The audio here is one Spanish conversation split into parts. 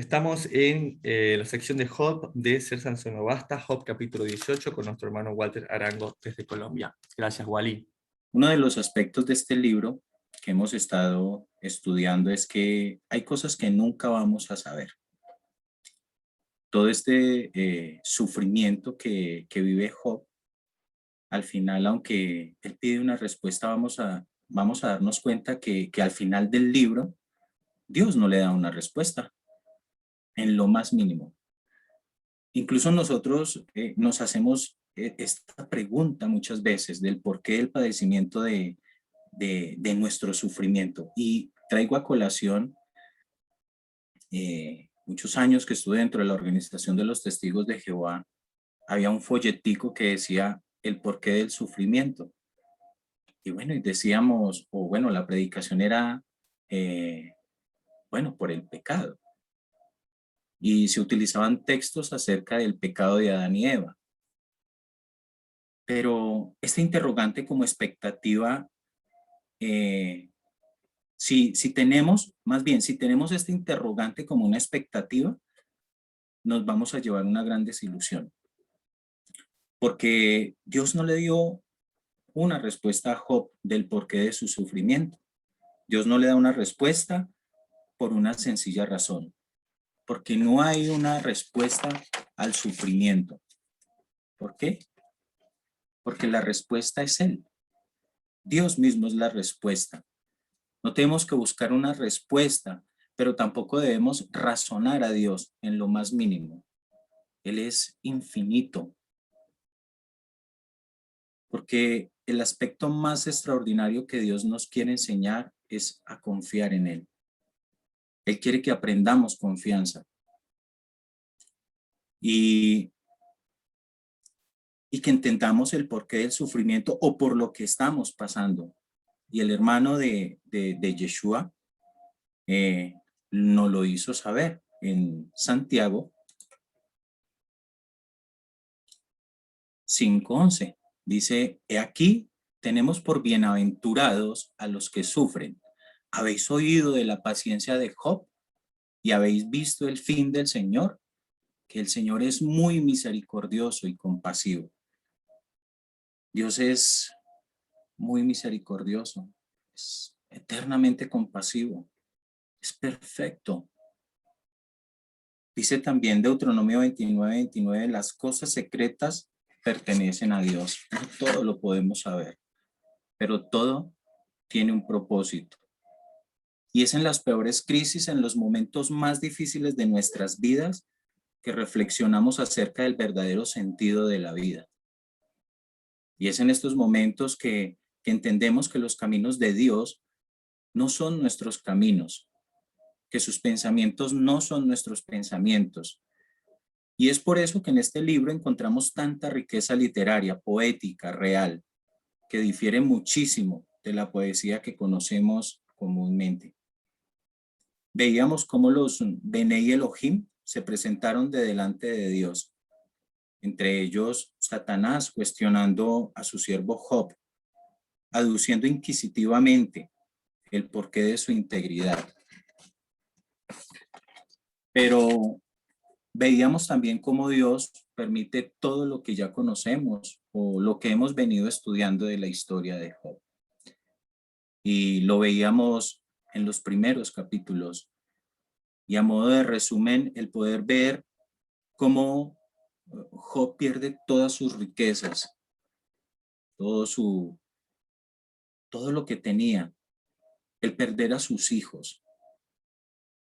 Estamos en la sección de Job de Ser Sansón Basta, Job capítulo 18, con nuestro hermano Walter Arango desde Colombia. Gracias, Wally. Uno de los aspectos de este libro que hemos estado estudiando es que hay cosas que nunca vamos a saber. Todo este sufrimiento que vive Job, al final, aunque él pide una respuesta, vamos a darnos cuenta que al final del libro, Dios no le da una respuesta en lo más mínimo. Incluso nosotros nos hacemos esta pregunta muchas veces del porqué del padecimiento de nuestro sufrimiento. Y traigo a colación muchos años que estuve dentro de la organización de los Testigos de Jehová. Había un folletico que decía el porqué del sufrimiento. Y bueno, y decíamos, o bueno, la predicación era, bueno, por el pecado. Y se utilizaban textos acerca del pecado de Adán y Eva. Pero este interrogante como expectativa, si tenemos, más bien, si tenemos este interrogante como una expectativa, nos vamos a llevar una gran desilusión. Porque Dios no le dio una respuesta a Job del porqué de su sufrimiento. Dios no le da una respuesta por una sencilla razón. Porque no hay una respuesta al sufrimiento. ¿Por qué? Porque la respuesta es Él. Dios mismo es la respuesta. No tenemos que buscar una respuesta, pero tampoco debemos razonar a Dios en lo más mínimo. Él es infinito. Porque el aspecto más extraordinario que Dios nos quiere enseñar es a confiar en Él. Él quiere que aprendamos confianza. Y que entendamos el porqué del sufrimiento o por lo que estamos pasando. Y el hermano de Yeshua nos lo hizo saber en Santiago 5:11. Dice, he aquí tenemos por bienaventurados a los que sufren. ¿Habéis oído de la paciencia de Job y habéis visto el fin del Señor? Que el Señor es muy misericordioso y compasivo. Dios es muy misericordioso, es eternamente compasivo, es perfecto. Dice también Deuteronomio 29:29, las cosas secretas pertenecen a Dios. No todo lo podemos saber, pero todo tiene un propósito. Y es en las peores crisis, en los momentos más difíciles de nuestras vidas, que reflexionamos acerca del verdadero sentido de la vida. Y es en estos momentos que entendemos que los caminos de Dios no son nuestros caminos, que sus pensamientos no son nuestros pensamientos. Y es por eso que en este libro encontramos tanta riqueza literaria, poética, real, que difiere muchísimo de la poesía que conocemos comúnmente. Veíamos cómo los Benei Elohim se presentaron de delante de Dios, entre ellos Satanás cuestionando a su siervo Job, aduciendo inquisitivamente el porqué de su integridad. Pero veíamos también cómo Dios permite todo lo que ya conocemos o lo que hemos venido estudiando de la historia de Job. Y lo veíamos en los primeros capítulos. Y a modo de resumen, el poder ver cómo Job pierde todas sus riquezas, todo lo que tenía, el perder a sus hijos,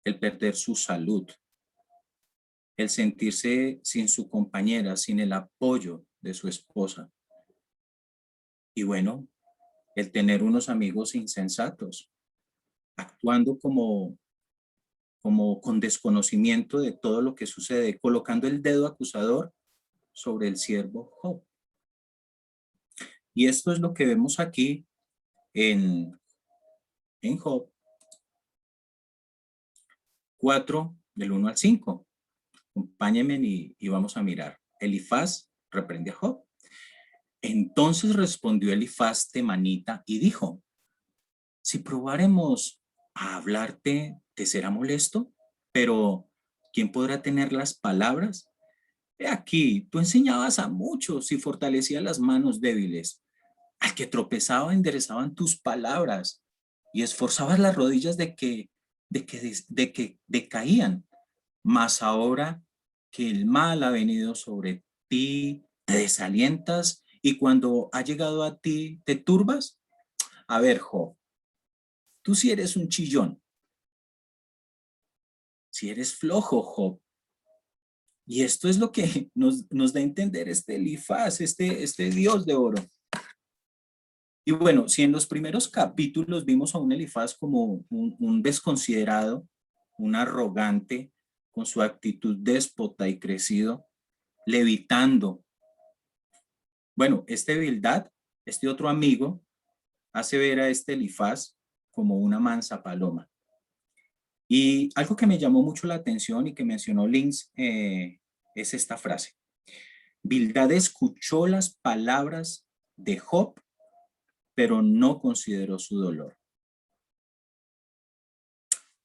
el perder su salud, el sentirse sin su compañera, sin el apoyo de su esposa. Y bueno, el tener unos amigos insensatos, actuando como con desconocimiento de todo lo que sucede, colocando el dedo acusador sobre el siervo Job. Y esto es lo que vemos aquí en Job 4, del 1 al 5. Acompáñenme y vamos a mirar. Elifaz reprende a Job. Entonces respondió Elifaz temanita y dijo, si probáremos a hablarte, ¿te será molesto? Pero ¿quién podrá tener las palabras? He aquí, tú enseñabas a muchos y fortalecías las manos débiles. Al que tropezaba enderezaban tus palabras y esforzabas las rodillas de que decaían. Mas ahora que el mal ha venido sobre ti, te desalientas y cuando ha llegado a ti, te turbas. A ver, Job, tú sí eres un chillón, si eres flojo, Job. Y esto es lo que nos da a entender este Elifaz, este Dios de oro. Y bueno, si en los primeros capítulos vimos a un Elifaz como un desconsiderado, un arrogante, con su actitud déspota y crecido, levitando. Bueno, este Bildad, este otro amigo, hace ver a este Elifaz como una mansa paloma. Y algo que me llamó mucho la atención y que mencionó Linz es esta frase. Bildad escuchó las palabras de Job, pero no consideró su dolor.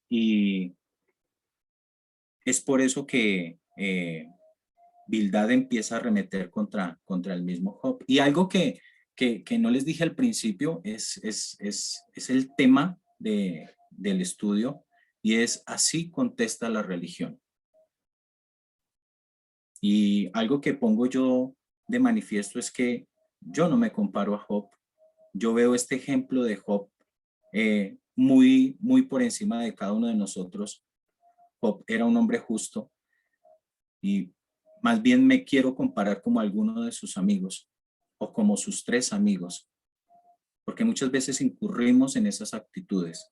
Y es por eso que Bildad empieza a arremeter contra el mismo Job. Y algo que no les dije al principio es el tema del estudio, y es así contesta la religión. Y algo que pongo yo de manifiesto es que yo no me comparo a Job. Yo veo este ejemplo de Job muy, muy por encima de cada uno de nosotros. Job era un hombre justo y más bien me quiero comparar como alguno de sus amigos o como sus tres amigos, porque muchas veces incurrimos en esas actitudes.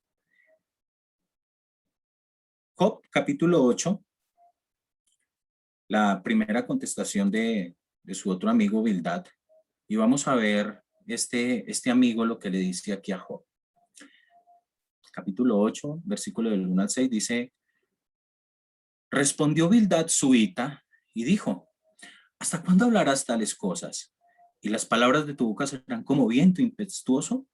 Job, capítulo 8, la primera contestación de su otro amigo Bildad, y vamos a ver este amigo lo que le dice aquí a Job. Capítulo 8, versículo del 1 al 6, dice: respondió Bildad suita y dijo: ¿hasta cuándo hablarás tales cosas? ¿Y las palabras de tu boca serán como viento impetuoso?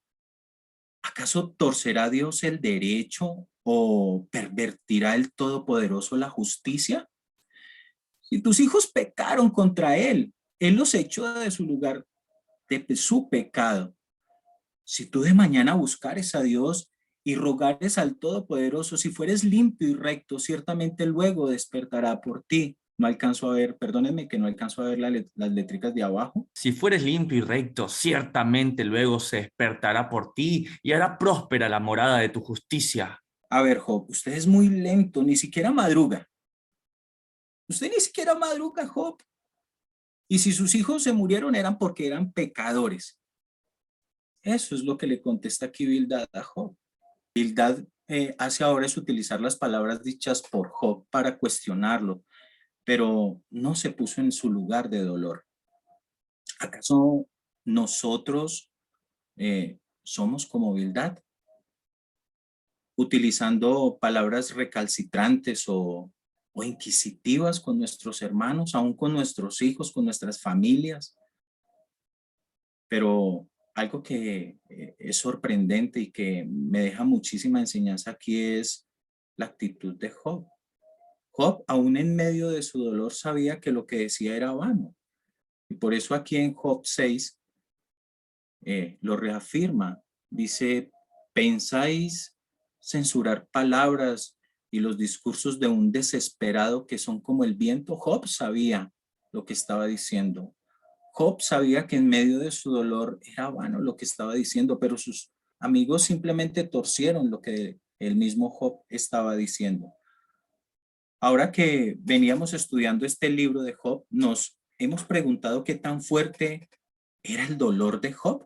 ¿Acaso torcerá Dios el derecho o pervertirá el Todopoderoso la justicia? Si tus hijos pecaron contra él, él los echó de su lugar de su pecado. Si tú de mañana buscares a Dios y rogares al Todopoderoso, si fueres limpio y recto, ciertamente luego despertará por ti. No alcanzo a ver, perdónenme que no alcanzo a ver las letricas de abajo. Si fueres limpio y recto, ciertamente luego se despertará por ti y hará próspera la morada de tu justicia. A ver, Job, usted es muy lento, ni siquiera madruga. Usted ni siquiera madruga, Job. Y si sus hijos se murieron eran porque eran pecadores. Eso es lo que le contesta aquí Bildad a Job. Bildad hace ahora es utilizar las palabras dichas por Job para cuestionarlo, pero no se puso en su lugar de dolor. ¿Acaso nosotros somos como Bildad? Utilizando palabras recalcitrantes o inquisitivas con nuestros hermanos, aún con nuestros hijos, con nuestras familias. Pero algo que es sorprendente y que me deja muchísima enseñanza aquí es la actitud de Job. Job, aún en medio de su dolor, sabía que lo que decía era vano. Y por eso aquí en Job 6 lo reafirma. Dice: ¿pensáis censurar palabras y los discursos de un desesperado que son como el viento? Job sabía lo que estaba diciendo. Job sabía que en medio de su dolor era vano lo que estaba diciendo, pero sus amigos simplemente torcieron lo que el mismo Job estaba diciendo. Ahora que veníamos estudiando este libro de Job, nos hemos preguntado qué tan fuerte era el dolor de Job.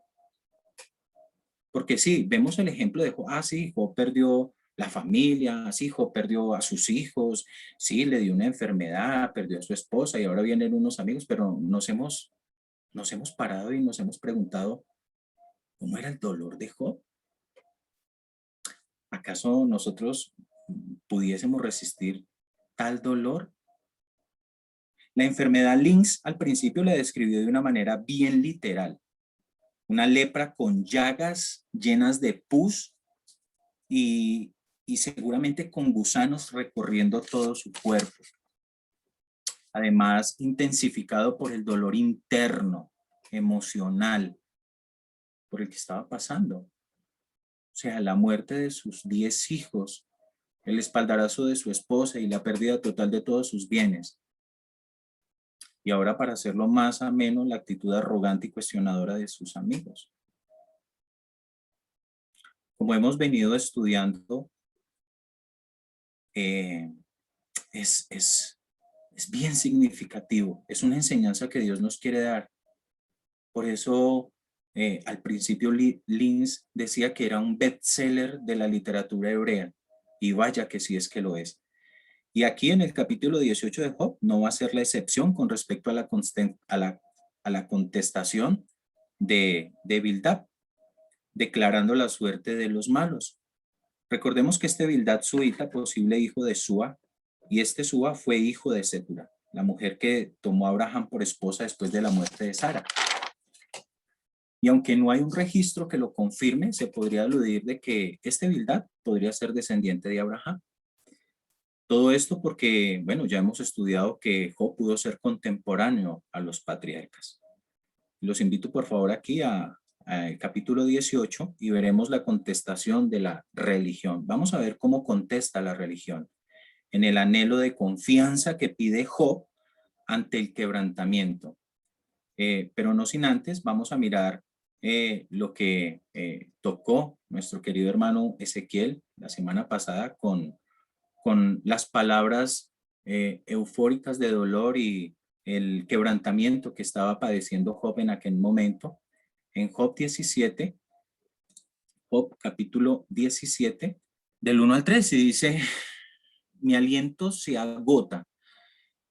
Porque sí, vemos el ejemplo de Job. Sí, Job perdió la familia, sí, Job perdió a sus hijos, sí, le dio una enfermedad, perdió a su esposa y ahora vienen unos amigos, pero nos hemos parado y nos hemos preguntado, ¿cómo era el dolor de Job? ¿Acaso nosotros pudiésemos resistir tal dolor? La enfermedad Linz al principio la describió de una manera bien literal. Una lepra con llagas llenas de pus y y seguramente con gusanos recorriendo todo su cuerpo. Además, intensificado por el dolor interno, emocional, por el que estaba pasando. O sea, la muerte de sus 10 hijos, el espaldarazo de su esposa y la pérdida total de todos sus bienes. Y ahora, para hacerlo más ameno, la actitud arrogante y cuestionadora de sus amigos. Como hemos venido estudiando, es bien significativo. Es una enseñanza que Dios nos quiere dar. Por eso, al principio, Linz decía que era un bestseller de la literatura hebrea. Y vaya que sí es que lo es. Y aquí en el capítulo 18 de Job no va a ser la excepción con respecto a la contestación de Bildad, declarando la suerte de los malos. Recordemos que este Bildad suita, posible hijo de Súa, y este Súa fue hijo de Sétura, la mujer que tomó a Abraham por esposa después de la muerte de Sara. Y aunque no hay un registro que lo confirme, se podría aludir de que este Bildad podría ser descendiente de Abraham. Todo esto porque, bueno, ya hemos estudiado que Job pudo ser contemporáneo a los patriarcas. Los invito por favor aquí al capítulo 18 y veremos la contestación de la religión. Vamos a ver cómo contesta la religión en el anhelo de confianza que pide Job ante el quebrantamiento. Pero no sin antes, vamos a mirar lo que tocó nuestro querido hermano Ezequiel la semana pasada con las palabras eufóricas de dolor y el quebrantamiento que estaba padeciendo Job en aquel momento. En Job 17, Job capítulo 17, del 1 al 3, y dice: mi aliento se agota,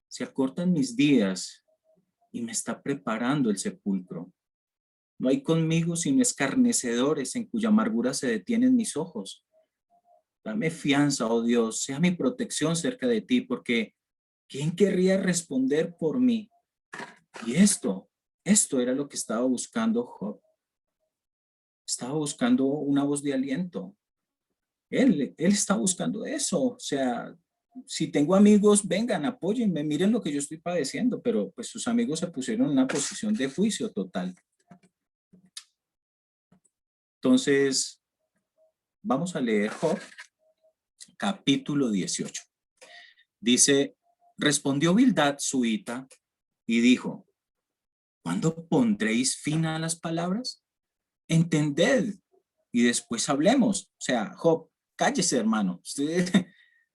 se acortan mis días y me está preparando el sepulcro. No hay conmigo sino escarnecedores en cuya amargura se detienen mis ojos. Dame fianza, oh Dios, sea mi protección cerca de ti, porque ¿quién querría responder por mí? Y esto era lo que estaba buscando Job. Estaba buscando una voz de aliento. Él está buscando eso. O sea, si tengo amigos, vengan, apóyenme, miren lo que yo estoy padeciendo, pero pues sus amigos se pusieron en una posición de juicio total. Entonces, vamos a leer Job, capítulo 18. Dice: respondió Bildad suita y dijo: ¿cuándo pondréis fin a las palabras? Entended y después hablemos. O sea, Job, cállese, hermano. Usted,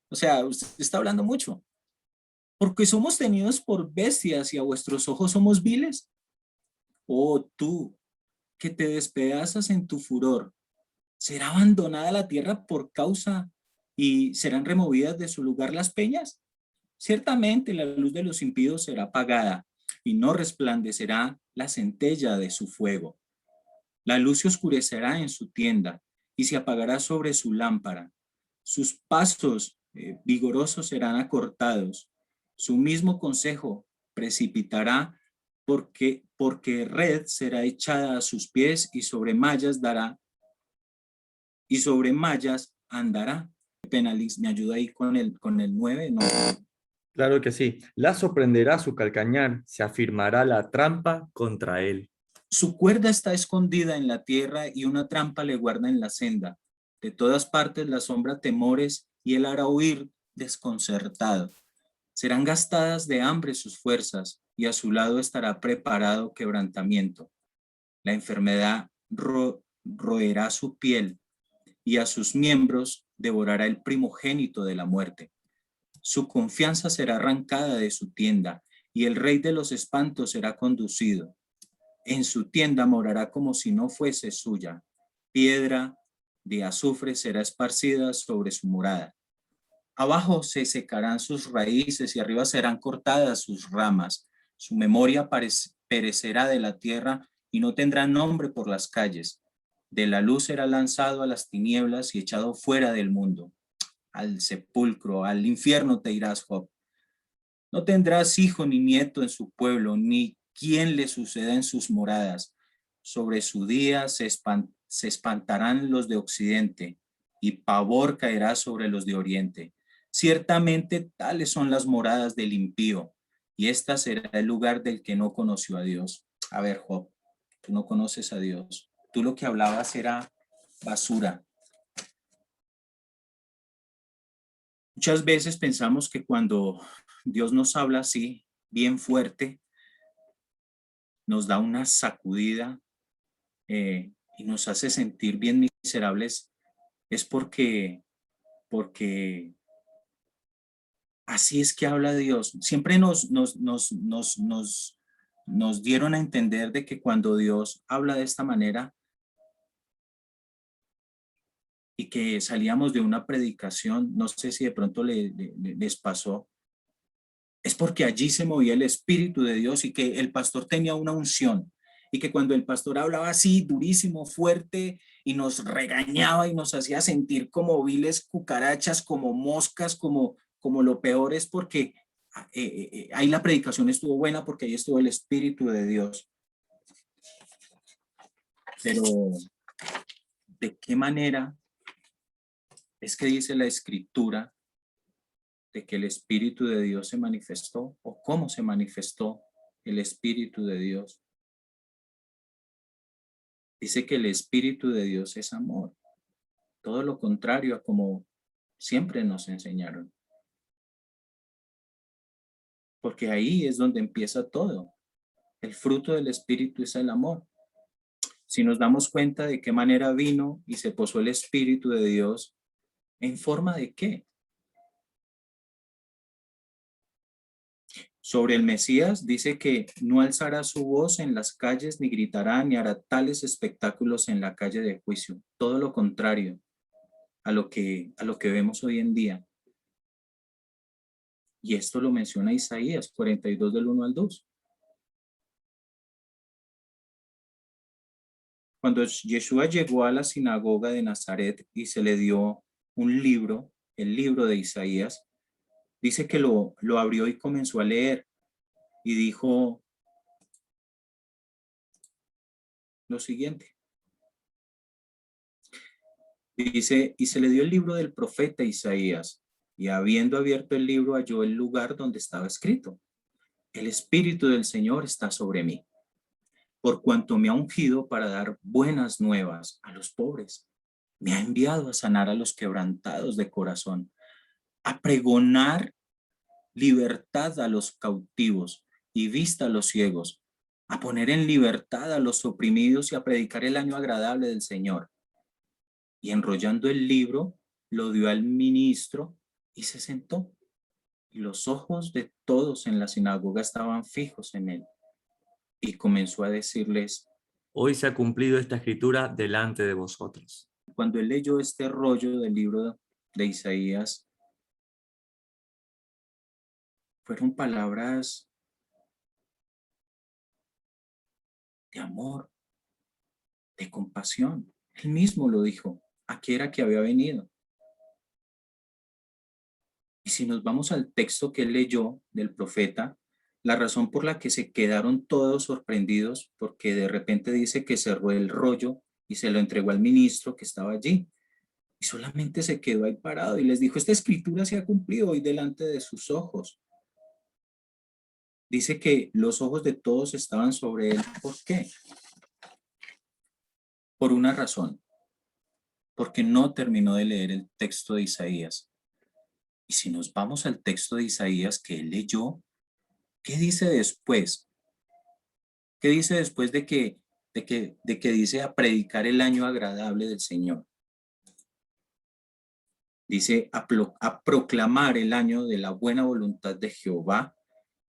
o sea, usted está hablando mucho. Porque somos tenidos por bestias y a vuestros ojos somos viles. Oh, tú, que te despedazas en tu furor, ¿será abandonada la tierra por causa y serán removidas de su lugar las peñas? Ciertamente la luz de los impíos será apagada y no resplandecerá la centella de su fuego. La luz se oscurecerá en su tienda y se apagará sobre su lámpara. Sus pasos vigorosos serán acortados. Su mismo consejo precipitará porque red será echada a sus pies y sobre mallas andará. Penaliz, me ayuda ahí con el 9, no. Claro que sí. Lazo prenderá su calcañar, se afirmará la trampa contra él. Su cuerda está escondida en la tierra y una trampa le guarda en la senda. De todas partes la sombra temores y él hará huir desconcertado. Serán gastadas de hambre sus fuerzas y a su lado estará preparado quebrantamiento. La enfermedad roerá su piel y a sus miembros devorará el primogénito de la muerte. Su confianza será arrancada de su tienda y el rey de los espantos será conducido. En su tienda morará como si no fuese suya. Piedra de azufre será esparcida sobre su morada. Abajo se secarán sus raíces y arriba serán cortadas sus ramas. Su memoria perecerá de la tierra y no tendrá nombre por las calles. De la luz será lanzado a las tinieblas y echado fuera del mundo. Al sepulcro, al infierno te irás, Job. No tendrás hijo ni nieto en su pueblo, ni quien le suceda en sus moradas. Sobre su día se espantarán los de occidente y pavor caerá sobre los de oriente. Ciertamente tales son las moradas del impío, y esta será el lugar del que no conoció a Dios. A ver, Job, tú no conoces a Dios. Tú lo que hablabas era basura. Muchas veces pensamos que cuando Dios nos habla así, bien fuerte, nos da una sacudida y nos hace sentir bien miserables, es porque así es que habla Dios. Siempre nos dieron a entender de que cuando Dios habla de esta manera y que salíamos de una predicación, no sé si de pronto les pasó, es porque allí se movía el Espíritu de Dios y que el pastor tenía una unción y que cuando el pastor hablaba así durísimo, fuerte y nos regañaba y nos hacía sentir como viles cucarachas, como moscas, como lo peor, es porque ahí la predicación estuvo buena, porque ahí estuvo el Espíritu de Dios. Pero ¿de qué manera es que dice la Escritura de que el Espíritu de Dios se manifestó, o cómo se manifestó el Espíritu de Dios? Dice que el Espíritu de Dios es amor, todo lo contrario a como siempre nos enseñaron. Porque ahí es donde empieza todo. El fruto del Espíritu es el amor. Si nos damos cuenta de qué manera vino y se posó el Espíritu de Dios, ¿en forma de qué? Sobre el Mesías dice que no alzará su voz en las calles, ni gritará, ni hará tales espectáculos en la calle de juicio. Todo lo contrario a lo que vemos hoy en día. Y esto lo menciona Isaías 42 del 1 al 2. Cuando Yeshua llegó a la sinagoga de Nazaret y se le dio un libro, el libro de Isaías, dice que lo abrió y comenzó a leer y dijo lo siguiente. Dice, y se le dio el libro del profeta Isaías, y habiendo abierto el libro halló el lugar donde estaba escrito: el Espíritu del Señor está sobre mí, por cuanto me ha ungido para dar buenas nuevas a los pobres. Me ha enviado a sanar a los quebrantados de corazón, a pregonar libertad a los cautivos y vista a los ciegos, a poner en libertad a los oprimidos y a predicar el año agradable del Señor. Y enrollando el libro, lo dio al ministro y se sentó. Y los ojos de todos en la sinagoga estaban fijos en él. Y comenzó a decirles: Hoy se ha cumplido esta escritura delante de vosotros. Cuando él leyó este rollo del libro de Isaías, fueron palabras de amor, de compasión. Él mismo lo dijo. ¿A qué era que había venido? Y si nos vamos al texto que él leyó del profeta, la razón por la que se quedaron todos sorprendidos, porque de repente dice que cerró el rollo y se lo entregó al ministro que estaba allí. Y solamente se quedó ahí parado y les dijo: esta escritura se ha cumplido hoy delante de sus ojos. Dice que los ojos de todos estaban sobre él. ¿Por qué? Por una razón. Porque no terminó de leer el texto de Isaías. Y si nos vamos al texto de Isaías que él leyó, ¿qué dice después? ¿Qué dice después de que dice a predicar el año agradable del Señor? Dice a proclamar el año de la buena voluntad de Jehová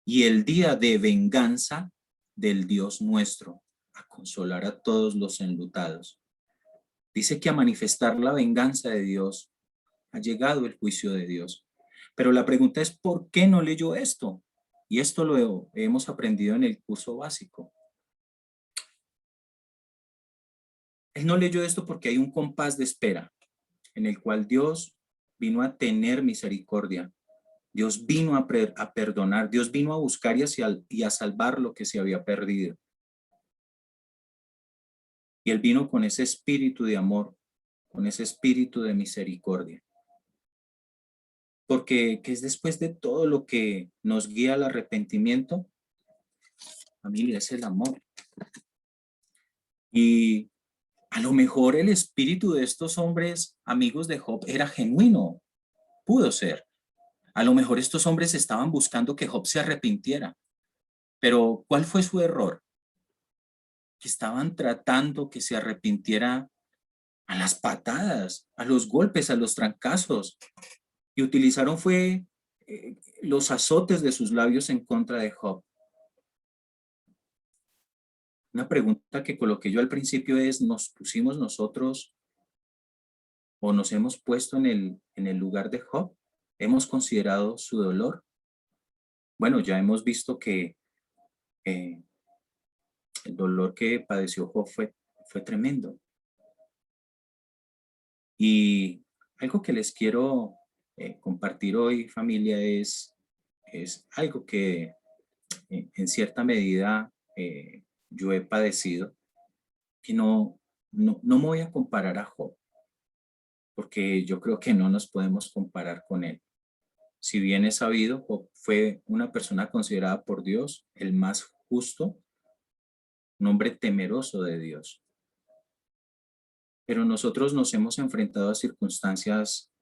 y el día de venganza del Dios nuestro, a consolar a todos los enlutados. Dice que a manifestar la venganza de Dios ha llegado el juicio de Dios. Pero la pregunta es: ¿por qué no leyó esto? Y esto lo hemos aprendido en el curso básico. Él no leyó esto porque hay un compás de espera en el cual Dios vino a tener misericordia. Dios vino a perdonar. Dios vino a buscar y a salvar lo que se había perdido. Y él vino con ese espíritu de amor con ese espíritu de misericordia. Porque que es después de todo lo que nos guía al arrepentimiento, familia, es el amor. Y a lo mejor el espíritu de estos hombres, amigos de Job, era genuino, pudo ser. A lo mejor estos hombres estaban buscando que Job se arrepintiera. Pero ¿cuál fue su error? Que estaban tratando que se arrepintiera a las patadas, a los golpes, a los trancazos. Y utilizaron fue los azotes de sus labios en contra de Job. Una pregunta que coloqué yo al principio es, ¿nos pusimos nosotros o nos hemos puesto en el lugar de Job? ¿Hemos considerado su dolor? Bueno, ya hemos visto que el dolor que padeció Job fue tremendo. Y algo que les quiero compartir hoy, familia, es algo que en cierta medida yo he padecido, que no me voy a comparar a Job, porque yo creo que no nos podemos comparar con él. Si bien es sabido, Job fue una persona considerada por Dios el más justo, un hombre temeroso de Dios. Pero nosotros nos hemos enfrentado a circunstancias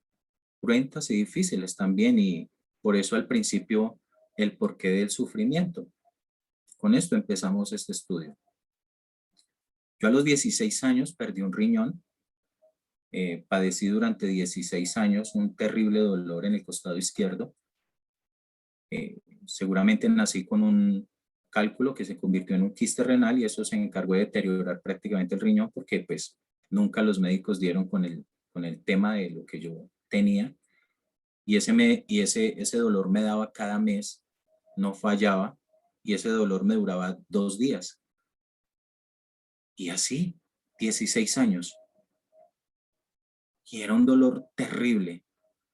cruentas y difíciles también, y por eso al principio el porqué del sufrimiento. Con esto empezamos este estudio. Yo a los 16 años perdí un riñón, padecí durante 16 años un terrible dolor en el costado izquierdo. Seguramente nací con un cálculo que se convirtió en un quiste renal y eso se encargó de deteriorar prácticamente el riñón porque pues nunca los médicos dieron con el tema de lo que yo tenía. Y ese dolor me daba cada mes, no fallaba, y ese dolor me duraba 2 días. Y así, 16 años. Y era un dolor terrible,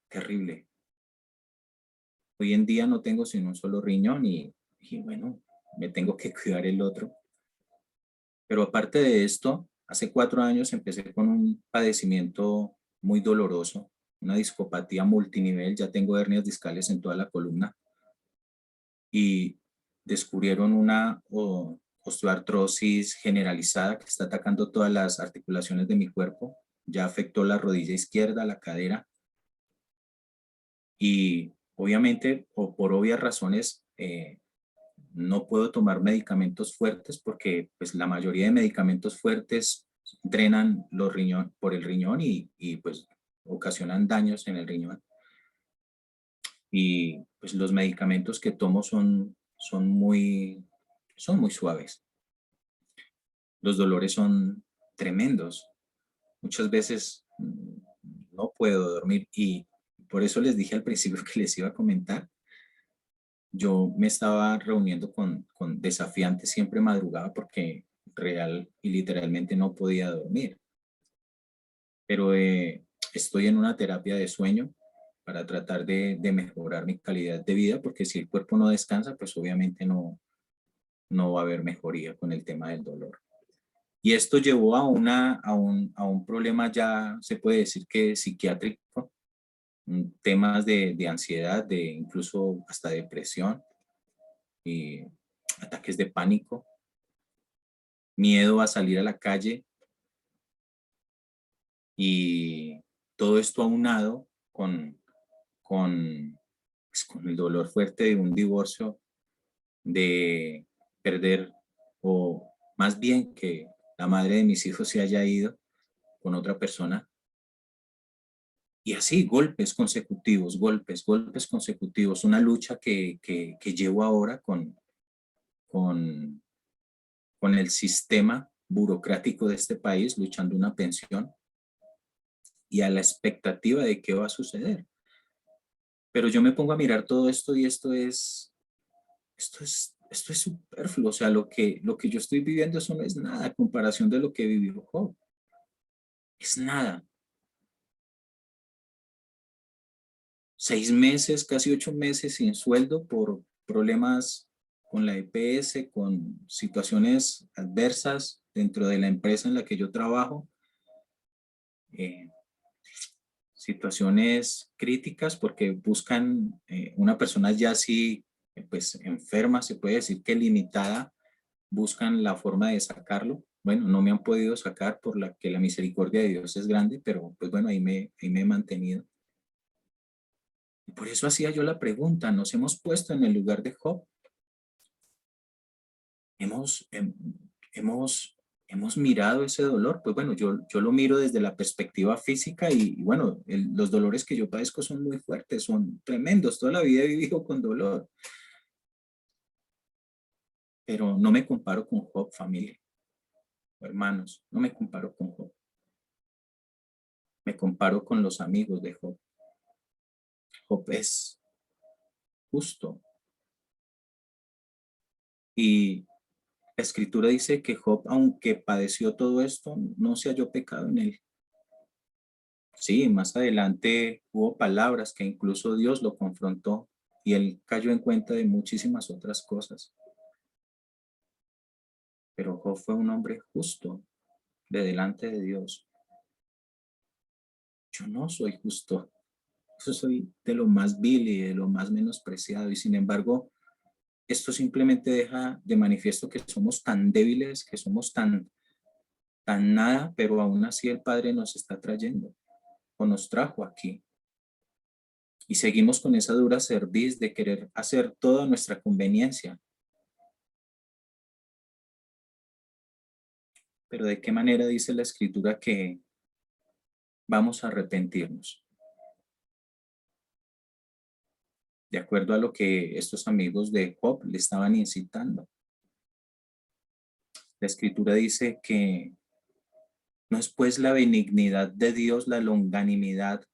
terrible. Hoy en día no tengo sino un solo riñón y bueno, me tengo que cuidar el otro. Pero aparte de esto, hace 4 años empecé con un padecimiento muy doloroso, una discopatía multinivel, ya tengo hernias discales en toda la columna. Y descubrieron una osteoartrosis generalizada que está atacando todas las articulaciones de mi cuerpo. Ya afectó la rodilla izquierda, la cadera. Y obviamente, o por obvias razones, no puedo tomar medicamentos fuertes porque pues, la mayoría de medicamentos fuertes drenan los riñones por el riñón y pues ocasionan daños en el riñón. Y pues los medicamentos que tomo son muy suaves. Los dolores son tremendos. Muchas veces no puedo dormir y por eso les dije al principio que les iba a comentar. Yo me estaba reuniendo con desafiantes, siempre madrugaba porque real y literalmente no podía dormir. Pero estoy en una terapia de sueño para tratar de mejorar mi calidad de vida, porque si el cuerpo no descansa, pues obviamente no va a haber mejoría con el tema del dolor. Y esto llevó a un problema ya, se puede decir que psiquiátrico, temas de ansiedad, de incluso hasta depresión, y ataques de pánico, miedo a salir a la calle, y todo esto aunado pues, con el dolor fuerte de un divorcio, de perder, o más bien que la madre de mis hijos se haya ido con otra persona. Y así, golpes consecutivos, una lucha que llevo ahora con, con el sistema burocrático de este país, luchando una pensión y a la expectativa de qué va a suceder. Pero yo me pongo a mirar todo esto y esto es superfluo. O sea, lo que yo estoy viviendo, eso no es nada a comparación de lo que vivió Job. Es nada. 6 meses, casi 8 meses sin sueldo por problemas con la EPS, con situaciones adversas dentro de la empresa en la que yo trabajo. eh, situaciones críticas porque buscan una persona ya así, pues enferma, se puede decir que limitada, buscan la forma de sacarlo. Bueno, no me han podido sacar por la que la misericordia de Dios es grande, pero pues bueno, ahí me he mantenido. Y por eso hacía yo la pregunta, ¿nos hemos puesto en el lugar de Job? Hemos, hemos mirado ese dolor. Pues bueno, yo lo miro desde la perspectiva física y bueno, los dolores que yo padezco son muy fuertes, son tremendos. Toda la vida he vivido con dolor, pero no me comparo con Job, familia, hermanos, no me comparo con Job. Me comparo con los amigos de Job. Job es justo. Y la escritura dice que Job, aunque padeció todo esto, no se halló pecado en él. Sí, más adelante hubo palabras que incluso Dios lo confrontó y él cayó en cuenta de muchísimas otras cosas. Pero Job fue un hombre justo de delante de Dios. Yo no soy justo. Yo soy de lo más vil y de lo más menospreciado. Y sin embargo, esto simplemente deja de manifiesto que somos tan débiles, que somos tan nada, pero aún así el Padre nos está trayendo o nos trajo aquí. Y seguimos con esa dura cerviz de querer hacer toda nuestra conveniencia. Pero ¿de qué manera dice la Escritura que vamos a arrepentirnos? De acuerdo a lo que estos amigos de Job le estaban incitando. La Escritura dice que no es pues la benignidad de Dios, la longanimidad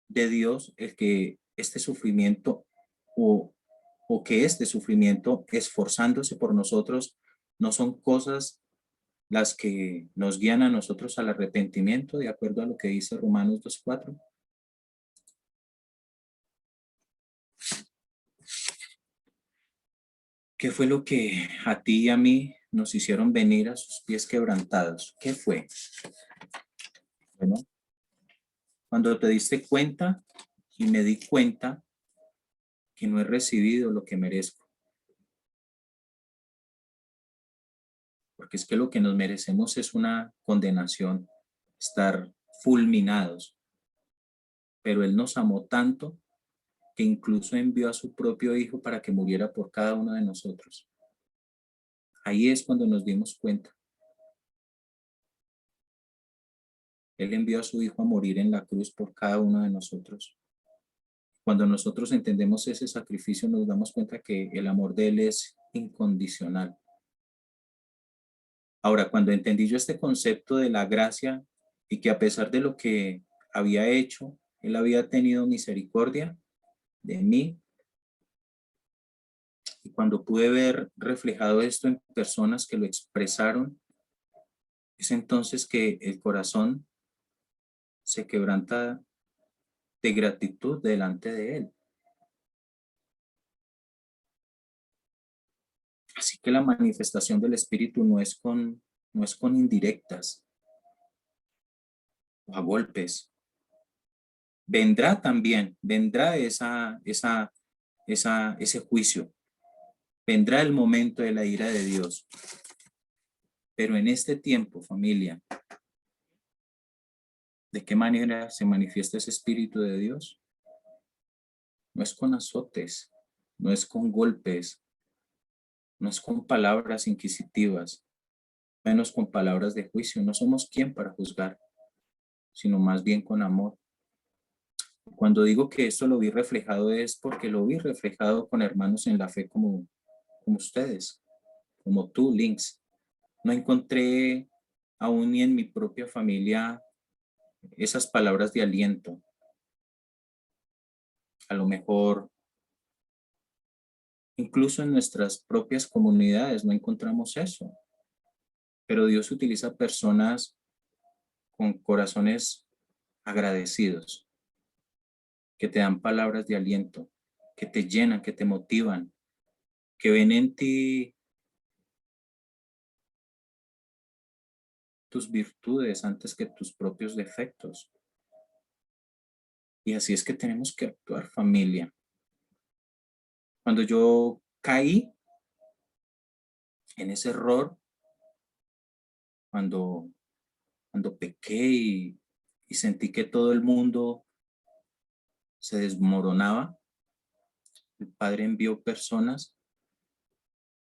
de Dios, el que este sufrimiento o, o que este sufrimiento esforzándose por nosotros no son cosas las que nos guían a nosotros al arrepentimiento, de acuerdo a lo que dice Romanos 2:4. ¿Qué fue lo que a ti y a mí nos hicieron venir a sus pies quebrantados? ¿Qué fue? Bueno, cuando te diste cuenta y me di cuenta que no he recibido lo que merezco. Porque es que lo que nos merecemos es una condenación, estar fulminados. Pero Él nos amó tanto que incluso envió a su propio Hijo para que muriera por cada uno de nosotros. Ahí es cuando nos dimos cuenta. Él envió a su Hijo a morir en la cruz por cada uno de nosotros. Cuando nosotros entendemos ese sacrificio, nos damos cuenta que el amor de Él es incondicional. Ahora, cuando entendí yo este concepto de la gracia y que a pesar de lo que había hecho, Él había tenido misericordia de mí, y cuando pude ver reflejado esto en personas que lo expresaron, es entonces que el corazón se quebranta de gratitud delante de Él. Así que la manifestación del Espíritu no es con indirectas o a golpes. Vendrá también, vendrá ese juicio, vendrá el momento de la ira de Dios. Pero en este tiempo, familia, ¿de qué manera se manifiesta ese Espíritu de Dios? No es con azotes, no es con golpes, no es con palabras inquisitivas, menos con palabras de juicio. No somos quien para juzgar, sino más bien con amor. Cuando digo que esto lo vi reflejado es porque lo vi reflejado con hermanos en la fe como ustedes, como tú, Links. No encontré aún ni en mi propia familia esas palabras de aliento. A lo mejor incluso en nuestras propias comunidades no encontramos eso. Pero Dios utiliza personas con corazones agradecidos, que te dan palabras de aliento, que te llenan, que te motivan, que ven en ti tus virtudes antes que tus propios defectos. Y así es que tenemos que actuar, familia. Cuando yo caí en ese error, cuando, cuando pequé y sentí que todo el mundo se desmoronaba, el Padre envió personas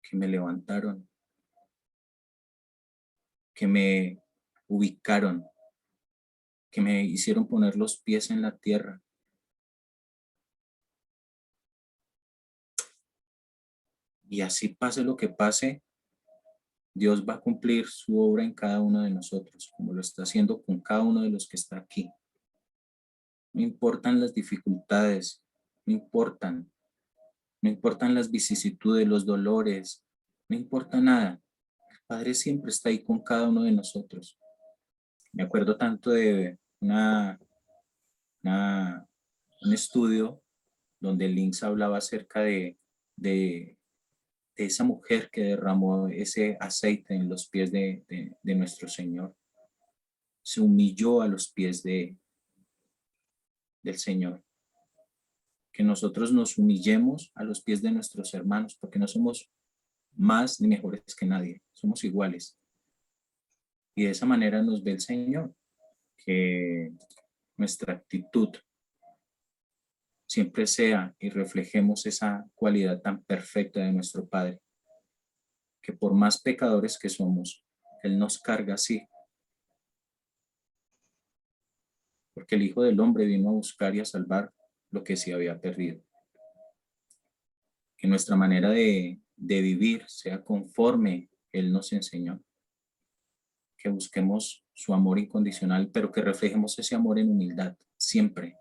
que me levantaron, que me ubicaron, que me hicieron poner los pies en la tierra. Y así pase lo que pase, Dios va a cumplir su obra en cada uno de nosotros, como lo está haciendo con cada uno de los que está aquí. No importan las dificultades, no importan, no importan las vicisitudes, los dolores, no importa nada. El Padre siempre está ahí con cada uno de nosotros. Me acuerdo tanto de un estudio donde Links hablaba acerca de esa mujer que derramó ese aceite en los pies de nuestro Señor. Se humilló a los pies del Señor. Que nosotros nos humillemos a los pies de nuestros hermanos, porque no somos más ni mejores que nadie, somos iguales. Y de esa manera nos ve el Señor, que nuestra actitud siempre sea y reflejemos esa cualidad tan perfecta de nuestro Padre, que por más pecadores que somos, Él nos carga así, porque el Hijo del Hombre vino a buscar y a salvar lo que se había perdido. Que nuestra manera de vivir sea conforme Él nos enseñó. Que busquemos su amor incondicional, pero que reflejemos ese amor en humildad, siempre.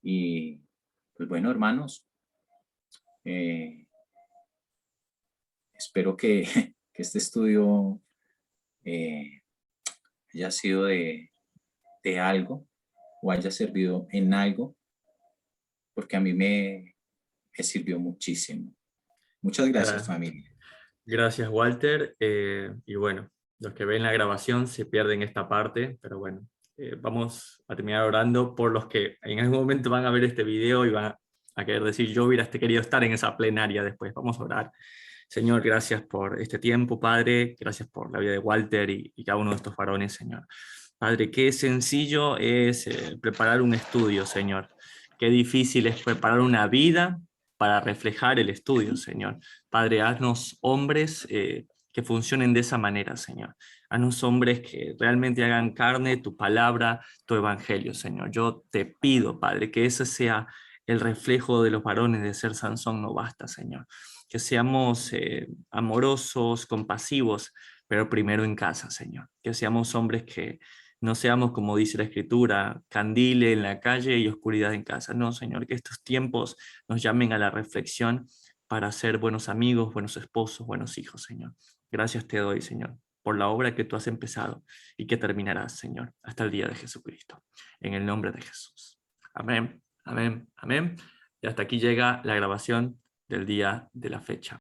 Y pues bueno, hermanos, espero que, que este estudio haya sido de algo o haya servido en algo, porque a mí me sirvió muchísimo. Muchas gracias, familia. Gracias, Walter. Y bueno, los que ven la grabación se pierden esta parte, pero bueno, vamos a terminar orando por los que en algún momento van a ver este video y van a querer decir, yo hubiera querido estar en esa plenaria después. Vamos a orar. Señor, gracias por este tiempo, Padre. Gracias por la vida de Walter y cada uno de estos varones, Señor. Padre, qué sencillo es preparar un estudio, Señor. Qué difícil es preparar una vida para reflejar el estudio, Señor. Padre, haznos hombres que funcionen de esa manera, Señor. Haznos hombres que realmente hagan carne tu palabra, tu evangelio, Señor. Yo te pido, Padre, que ese sea el reflejo de los varones de ser Sansón no basta, Señor. Que seamos amorosos, compasivos, pero primero en casa, Señor. Que seamos hombres que no seamos, como dice la Escritura, candile en la calle y oscuridad en casa. No, Señor, que estos tiempos nos llamen a la reflexión para ser buenos amigos, buenos esposos, buenos hijos, Señor. Gracias te doy, Señor, por la obra que tú has empezado y que terminarás, Señor, hasta el día de Jesucristo. En el nombre de Jesús. Amén, amén, amén. Y hasta aquí llega la grabación del día de la fecha.